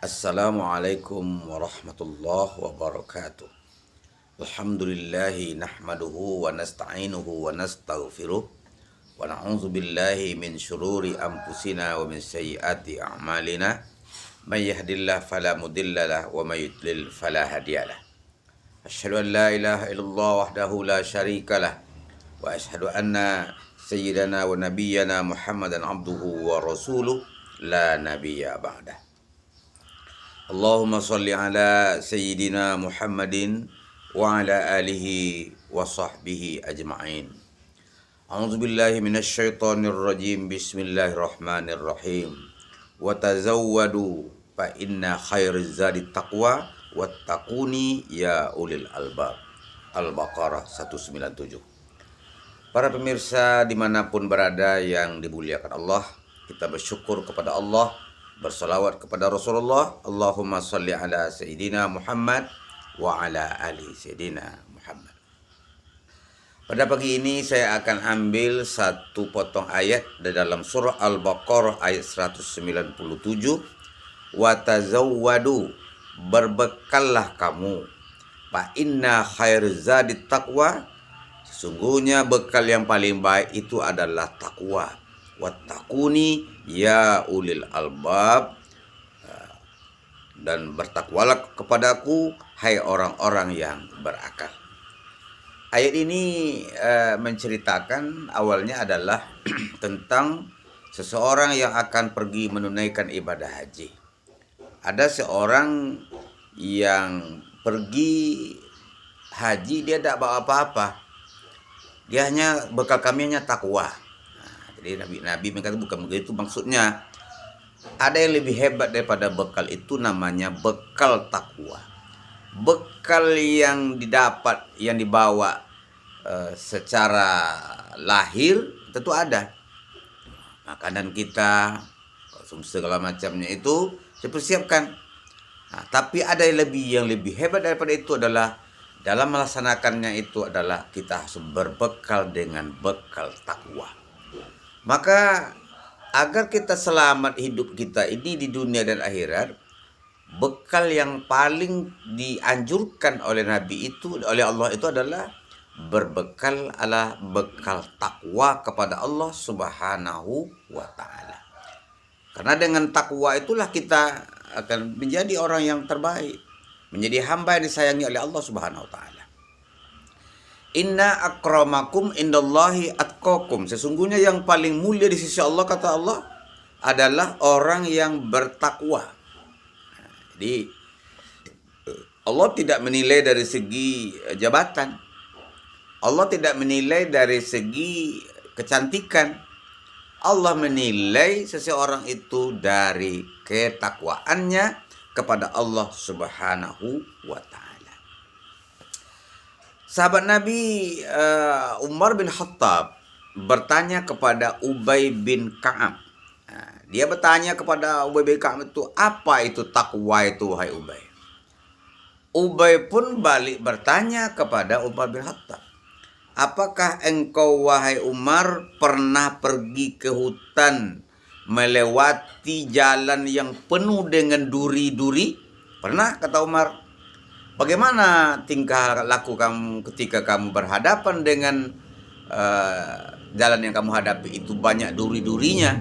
Assalamualaikum warahmatullahi wabarakatuh. Alhamdulillahi nahmaduhu wa nasta'inuhu wa nastaghfiruh wa na'udzu billahi min syururi anfusina wa min sayyiati a'malina. May yahdihillahu fala mudhillalah wa may yudlil fala hadiyalah. Asyhadu an la ilaha illallah wahdahu la syarikalah wa asyhadu anna sayyidana wa nabiyyana Muhammadan abduhu wa rasuluh la nabiyya ba'dah. Allahumma salli ala Sayyidina Muhammadin wa ala alihi wa sahbihi ajma'in. A'udzu billahi minasyaitonir rajim. Bismillahirrahmanirrahim. Wa tazawwadu fa inna khairaz zadi taqwa wattaquni ya ulil albab. Al-Baqarah 197. Para pemirsa dimanapun berada yang dimuliakan Allah, kita bersyukur kepada Allah, bersalawat kepada Rasulullah. Allahumma salli ala Sayyidina Muhammad wa ala ali Sayyidina Muhammad. Pada pagi ini saya akan ambil satu potong ayat dari dalam surah Al-Baqarah ayat 197. Wa tazawwadu, berbekallah kamu, fa inna khairaz zadi taqwa, sesungguhnya bekal yang paling baik itu adalah takwa. Wattaquni ya ulil albab, dan bertakwalah kepadaku hai orang-orang yang berakal. Ayat ini menceritakan awalnya adalah tentang seseorang yang akan pergi menunaikan ibadah haji. Ada seorang yang pergi haji, dia tidak bawa apa-apa. Dia hanya bekal kami hanya takwa. Jadi Nabi mengatakan bukan begitu maksudnya. Ada yang lebih hebat daripada bekal itu, namanya bekal takwa. Bekal yang didapat, yang dibawa secara lahir tentu ada. Makanan kita, konsumsi segala macamnya itu dipersiapkan. Nah, tapi ada yang lebih hebat daripada itu adalah dalam melaksanakannya itu adalah kita harus berbekal dengan bekal takwa. Maka agar kita selamat hidup kita ini di dunia dan akhirat, bekal yang paling dianjurkan oleh Nabi itu, oleh Allah itu adalah berbekal ala bekal takwa kepada Allah Subhanahu wa ta'ala. Karena dengan takwa itulah kita akan menjadi orang yang terbaik, menjadi hamba yang disayangi oleh Allah Subhanahu wa ta'ala. Inna akramakum indallahi atqakum, sesungguhnya yang paling mulia di sisi Allah, kata Allah, adalah orang yang bertakwa. Jadi Allah tidak menilai dari segi jabatan, Allah tidak menilai dari segi kecantikan. Allah menilai seseorang itu dari ketakwaannya kepada Allah Subhanahu wa ta'ala. Sahabat Nabi Umar bin Khattab bertanya kepada Ubay bin Ka'ab. Dia bertanya kepada Ubay bin Ka'ab itu, apa itu takwa itu wahai Ubay? Ubay pun balik bertanya kepada Umar bin Khattab, apakah engkau wahai Umar pernah pergi ke hutan melewati jalan yang penuh dengan duri-duri? Pernah, kata Umar. Bagaimana tingkah laku kamu ketika kamu berhadapan dengan jalan yang kamu hadapi itu banyak duri-durinya?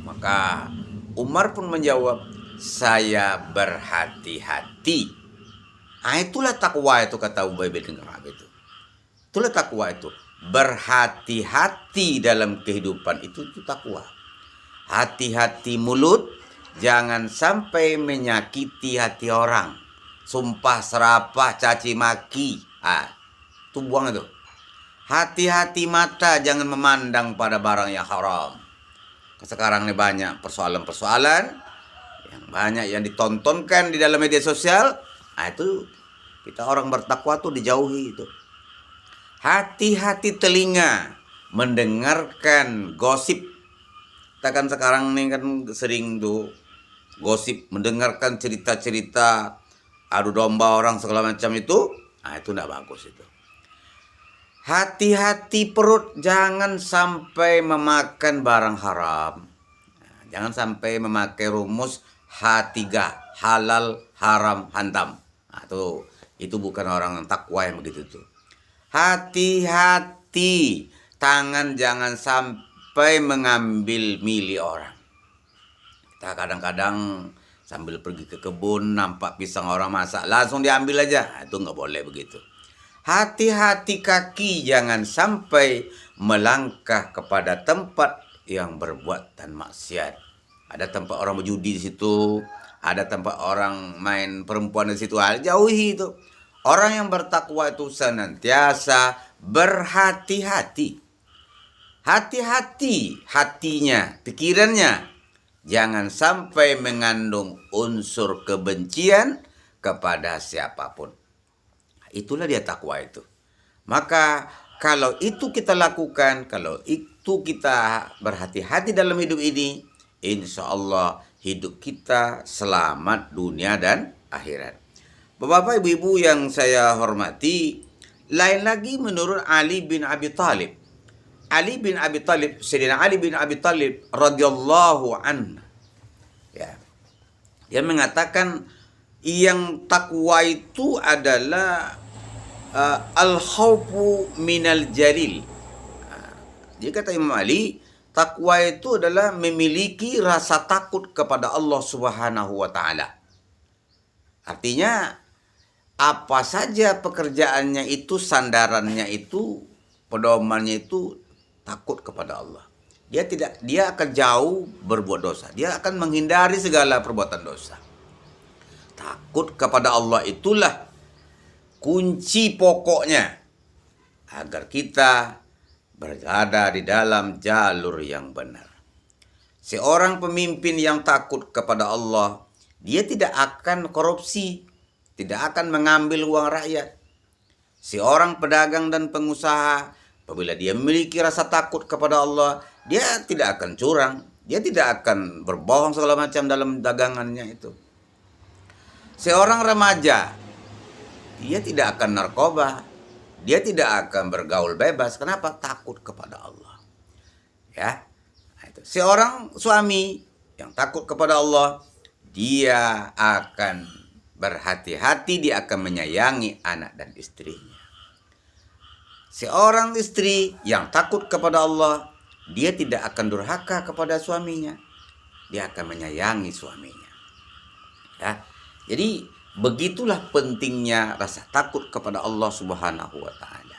Maka Umar pun menjawab, saya berhati-hati. Itulah takwa itu, kata Ubay bin Ka'ab itu. Itulah takwa itu. Berhati-hati dalam kehidupan itu takwa. Hati-hati mulut, jangan sampai menyakiti hati orang. Sumpah serapah, caci maki, itu buang itu. Hati-hati mata, jangan memandang pada barang yang haram. Sekarang ini banyak persoalan-persoalan yang banyak yang ditontonkan di dalam media sosial. Itu kita orang bertakwa tuh dijauhi itu. Hati-hati telinga mendengarkan gosip. Kita kan sekarang ini kan sering tuh gosip, mendengarkan cerita-cerita adu domba orang segala macam itu. Itu tidak bagus itu. Hati-hati perut, jangan sampai memakan barang haram. Jangan sampai memakai rumus H3, halal, haram, hantam. Nah, itu bukan orang yang takwa yang begitu tuh. Hati-hati, tangan jangan sampai mengambil milik orang. Kita kadang-kadang sambil pergi ke kebun, nampak pisang orang masak, langsung diambil aja. Nah, itu nggak boleh begitu. Hati-hati kaki jangan sampai melangkah kepada tempat yang berbuatan maksiat. Ada tempat orang berjudi di situ, ada tempat orang main perempuan di situ, jauhi itu. Orang yang bertakwa itu senantiasa berhati-hati. Hati-hati hatinya, pikirannya. Jangan sampai mengandung unsur kebencian kepada siapapun. Itulah dia takwa itu. Maka kalau itu kita lakukan, kalau itu kita berhati-hati dalam hidup ini, insya Allah hidup kita selamat dunia dan akhirat. Bapak ibu-ibu yang saya hormati, lain lagi menurut Ali bin Abi Thalib. Ali bin Abi Thalib, Sayyidina Ali bin Abi Thalib radhiyallahu anhu. Ya. Dia mengatakan yang takwa itu adalah al-khawfu minal jalil. Jadi kata Imam Ali, takwa itu adalah memiliki rasa takut kepada Allah Subhanahu wa taala. Artinya apa saja pekerjaannya itu, sandarannya itu, pedomannya itu takut kepada Allah. Dia akan jauh berbuat dosa. Dia akan menghindari segala perbuatan dosa. Takut kepada Allah itulah kunci pokoknya agar kita berada di dalam jalur yang benar. Seorang pemimpin yang takut kepada Allah, dia tidak akan korupsi, tidak akan mengambil uang rakyat. Seorang pedagang dan pengusaha, apabila dia memiliki rasa takut kepada Allah, dia tidak akan curang, dia tidak akan berbohong segala macam dalam dagangannya itu. Seorang remaja, dia tidak akan narkoba, dia tidak akan bergaul bebas. Kenapa? Takut kepada Allah. Ya, itu. Seorang suami yang takut kepada Allah, dia akan berhati-hati, dia akan menyayangi anak dan istrinya. Seorang istri yang takut kepada Allah, dia tidak akan durhaka kepada suaminya, dia akan menyayangi suaminya. Ya, jadi begitulah pentingnya rasa takut kepada Allah Subhanahu wa taala.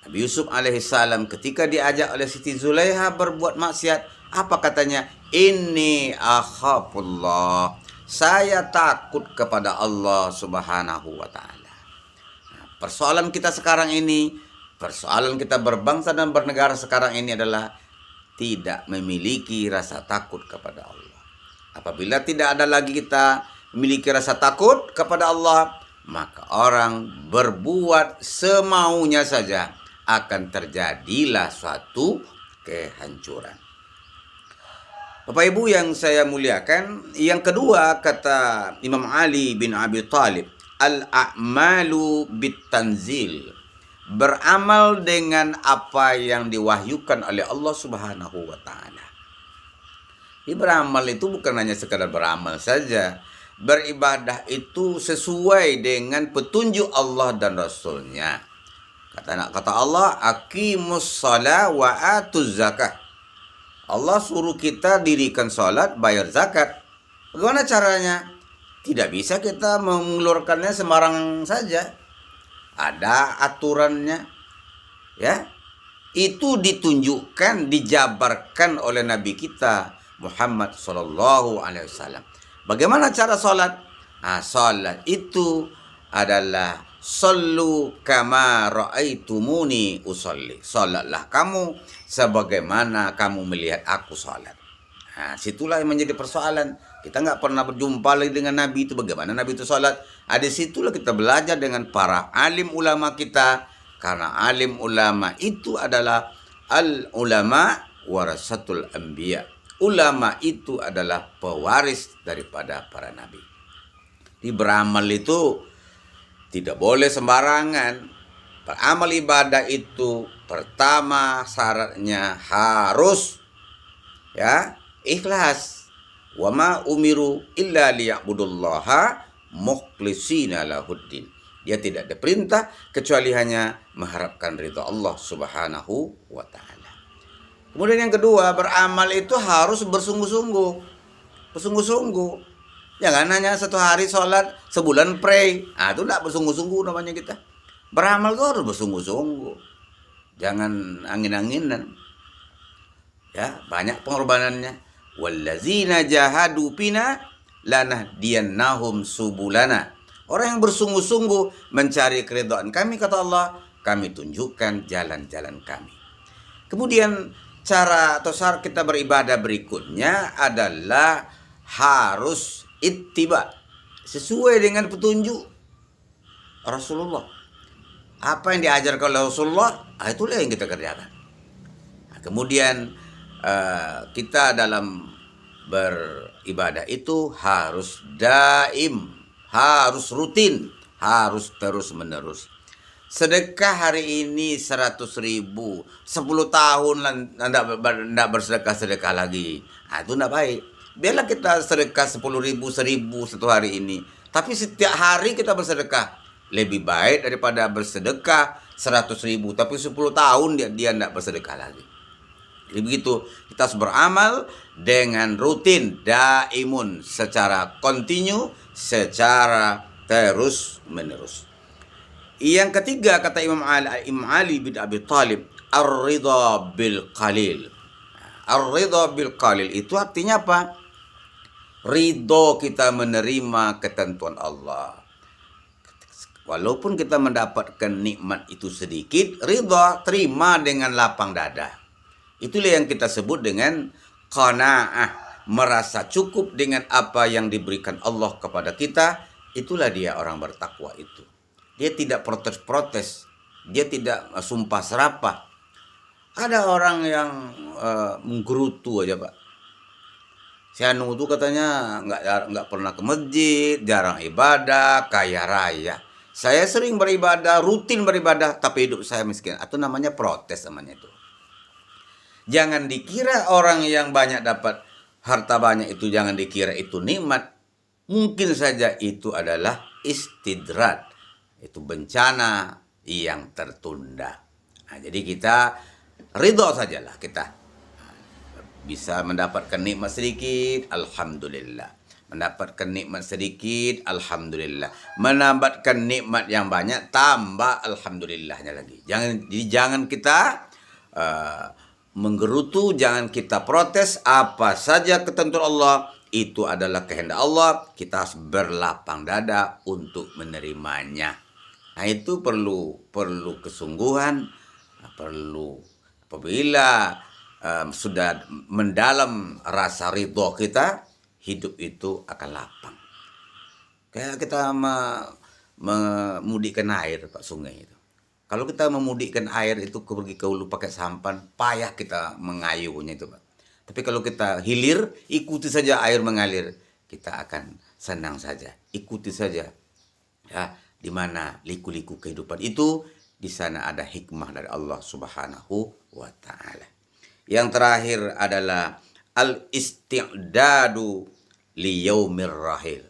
Nabi Yusuf alaihissalam ketika diajak oleh Siti Zulaiha berbuat maksiat, apa katanya? Inni akhafullah. Saya takut kepada Allah Subhanahu wa taala. Nah, persoalan kita sekarang ini, persoalan kita berbangsa dan bernegara sekarang ini adalah tidak memiliki rasa takut kepada Allah. Apabila tidak ada lagi kita memiliki rasa takut kepada Allah, maka orang berbuat semaunya saja, akan terjadilah suatu kehancuran. Bapak Ibu yang saya muliakan, yang kedua kata Imam Ali bin Abi Thalib, al-a'malu bit-tanzil. Beramal dengan apa yang diwahyukan oleh Allah Subhanahu wa taala. Ini beramal itu bukan hanya sekadar beramal saja. Beribadah itu sesuai dengan petunjuk Allah dan Rasulnya. Kata Allah, aqimus shalah wa atuz zakah. Allah suruh kita dirikan salat, bayar zakat. Bagaimana caranya? Tidak bisa kita mengeluarkannya sembarang saja. Ada aturannya. Ya. Itu ditunjukkan, dijabarkan oleh Nabi kita Muhammad sallallahu alaihi wasallam. Bagaimana cara salat? Nah, salat itu adalah sallu kama ra'aitumuni usolli. Salatlah kamu sebagaimana kamu melihat aku salat. Nah, situlah yang menjadi persoalan. Kita nggak pernah berjumpa lagi dengan Nabi itu, bagaimana Nabi itu salat. Ada situlah kita belajar dengan para alim ulama kita. Karena alim ulama itu adalah al-ulama warasatul anbiya. Ulama itu adalah pewaris daripada para nabi. Di beramal itu tidak boleh sembarangan. Beramal ibadah itu pertama syaratnya harus ikhlas. Wa ma umiru illa liya'budullaha mukhlishina lahuddin. Dia tidak diperintah kecuali hanya mengharapkan ridha Allah Subhanahu wa taala. Kemudian yang kedua, beramal itu harus bersungguh-sungguh. Bersungguh-sungguh. Jangan hanya satu hari sholat, sebulan pray. Itu tidak bersungguh-sungguh namanya kita. Beramal itu harus bersungguh-sungguh. Jangan angin-anginan. Ya, banyak pengorbanannya. Wallazina jahadu fina lanahdiyannahum subulana. Orang yang bersungguh-sungguh mencari keridhaan kami, kata Allah, kami tunjukkan jalan-jalan kami. Kemudian cara atau syarat kita beribadah berikutnya adalah harus ittiba, sesuai dengan petunjuk Rasulullah. Apa yang diajarkan oleh Rasulullah, itulah yang kita kerjakan. Kemudian kita dalam beribadah itu harus daim, harus rutin, harus terus-menerus. Sedekah hari ini 100.000, 10 tahun tidak bersedekah lagi. Itu tidak baik. Biarlah kita sedekah 10.000, 1.000 satu hari ini. Tapi setiap hari kita bersedekah. Lebih baik daripada bersedekah 100.000, tapi 10 tahun dia tidak bersedekah lagi. Jadi begitu, kita harus beramal dengan rutin, daimun, secara kontinu, secara terus-menerus. Yang ketiga, kata Imam Ali bin Abi Thalib, ar-ridha bil qalil. Ar-ridha bil qalil itu artinya apa? Ridho kita menerima ketentuan Allah. Walaupun kita mendapatkan nikmat itu sedikit, ridha, terima dengan lapang dada. Itulah yang kita sebut dengan qanaah, merasa cukup dengan apa yang diberikan Allah kepada kita. Itulah dia orang bertakwa itu. Dia tidak protes-protes, dia tidak sumpah serapah. Ada orang yang menggerutu aja, Pak. Si Anu itu katanya nggak pernah ke masjid, jarang ibadah, kaya raya. Saya sering beribadah, rutin beribadah, tapi hidup saya miskin. Itu namanya protes namanya itu. Jangan dikira orang yang banyak dapat harta banyak itu, jangan dikira itu nikmat. Mungkin saja itu adalah istidraj. Itu bencana yang tertunda. Jadi kita ridho sajalah kita. Bisa mendapatkan nikmat sedikit, alhamdulillah. Mendapatkan nikmat sedikit, alhamdulillah. Menambahkan nikmat yang banyak, tambah alhamdulillahnya lagi. Jangan kita menggerutu, jangan kita protes. Apa saja ketentuan Allah, itu adalah kehendak Allah. Kita harus berlapang dada untuk menerimanya. Itu perlu kesungguhan, perlu apabila sudah mendalam rasa ridho kita, hidup itu akan lapang. Kayak kita memudikkan air, Pak, sungai itu. Kalau kita memudikkan air itu pergi ke hulu pakai sampan, payah kita mengayuhnya itu, Pak. Tapi kalau kita hilir, ikuti saja air mengalir, kita akan senang saja. Ikuti saja. Ya, di mana liku-liku kehidupan itu, di sana ada hikmah dari Allah Subhanahu wa taala. Yang terakhir adalah al-isti'dadu li yaumir rahil.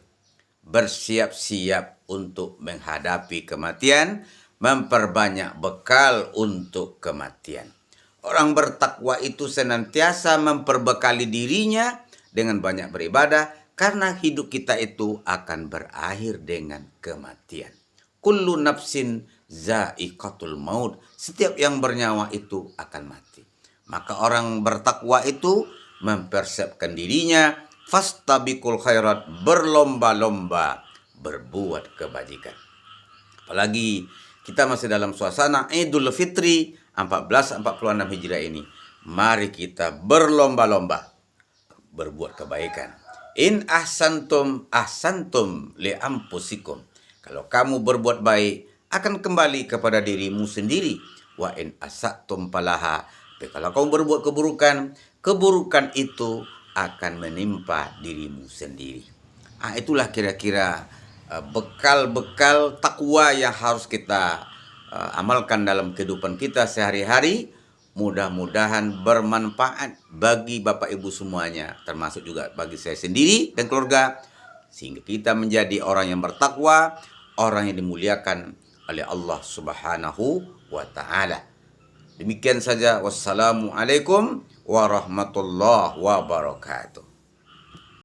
Bersiap-siap untuk menghadapi kematian, memperbanyak bekal untuk kematian. Orang bertakwa itu senantiasa memperbekali dirinya dengan banyak beribadah, karena hidup kita itu akan berakhir dengan kematian. Kullu nafsin za'iqatul maut. Setiap yang bernyawa itu akan mati. Maka orang bertakwa itu mempersiapkan dirinya, fastabiqul khairat, berlomba-lomba berbuat kebajikan. Apalagi kita masih dalam suasana Idul Fitri 1446 Hijriah ini. Mari kita berlomba-lomba berbuat kebaikan. In ahsantum ahsantum li anfusikum. Kalau kamu berbuat baik, akan kembali kepada dirimu sendiri. Wa in asatum falaha. Tapi kalau kamu berbuat keburukan, keburukan itu akan menimpa dirimu sendiri. Itulah kira-kira bekal-bekal takwa yang harus kita amalkan dalam kehidupan kita sehari-hari mudah-mudahan bermanfaat bagi Bapak Ibu semuanya, termasuk juga bagi saya sendiri dan keluarga, sehingga kita menjadi orang yang bertakwa, orang yang dimuliakan oleh Allah Subhanahu wa taala. Demikian saja, wassalamualaikum warahmatullahi wabarakatuh.